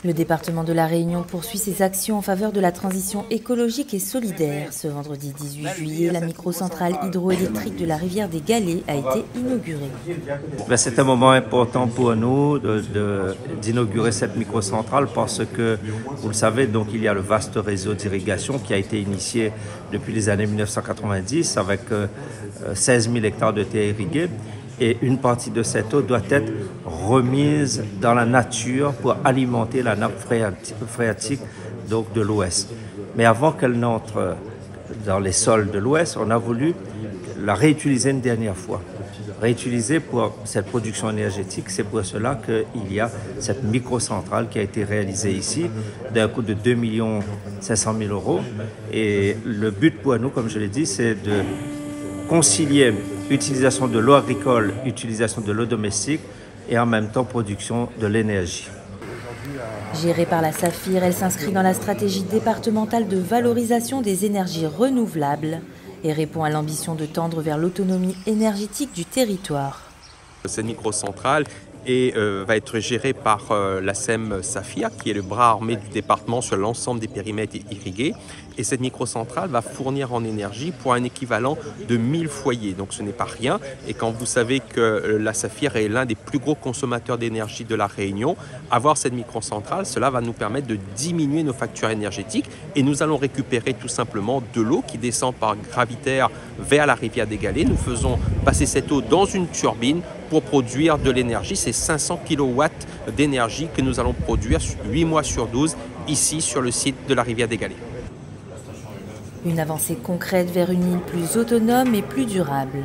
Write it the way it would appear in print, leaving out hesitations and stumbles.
Le département de La Réunion poursuit ses actions en faveur de la transition écologique et solidaire. Ce vendredi 18 juillet, la microcentrale hydroélectrique de la rivière des Galets a été inaugurée. C'est un moment important pour nous d'inaugurer cette microcentrale parce que, vous le savez, donc, il y a le vaste réseau d'irrigation qui a été initié depuis les années 1990 avec 16 000 hectares de terre irriguée. Et une partie de cette eau doit être remise dans la nature pour alimenter la nappe phréatique donc de l'Ouest. Mais avant qu'elle n'entre dans les sols de l'Ouest, on a voulu la réutiliser une dernière fois. Réutiliser pour cette production énergétique, c'est pour cela qu'il y a cette microcentrale qui a été réalisée ici d'un coût de 2 500 000 €. Et le but pour nous, comme je l'ai dit, c'est de concilier utilisation de l'eau agricole, utilisation de l'eau domestique et en même temps production de l'énergie. Gérée par la SAFIR, elle s'inscrit dans la stratégie départementale de valorisation des énergies renouvelables et répond à l'ambition de tendre vers l'autonomie énergétique du territoire. Cette microcentrale va être gérée par la SEM SAFIR, qui est le bras armé du département sur l'ensemble des périmètres irrigués. Et cette microcentrale va fournir en énergie pour un équivalent de 1000 foyers. Donc ce n'est pas rien. Et quand vous savez que la SAFIR est l'un des plus gros consommateurs d'énergie de la Réunion, avoir cette microcentrale, cela va nous permettre de diminuer nos factures énergétiques. Et nous allons récupérer tout simplement de l'eau qui descend par gravitaire vers la rivière des Galets. Nous faisons passer cette eau dans une turbine pour produire de l'énergie. C'est 500 kW d'énergie que nous allons produire 8 mois sur 12 ici sur le site de la rivière des Galets. Une avancée concrète vers une île plus autonome et plus durable.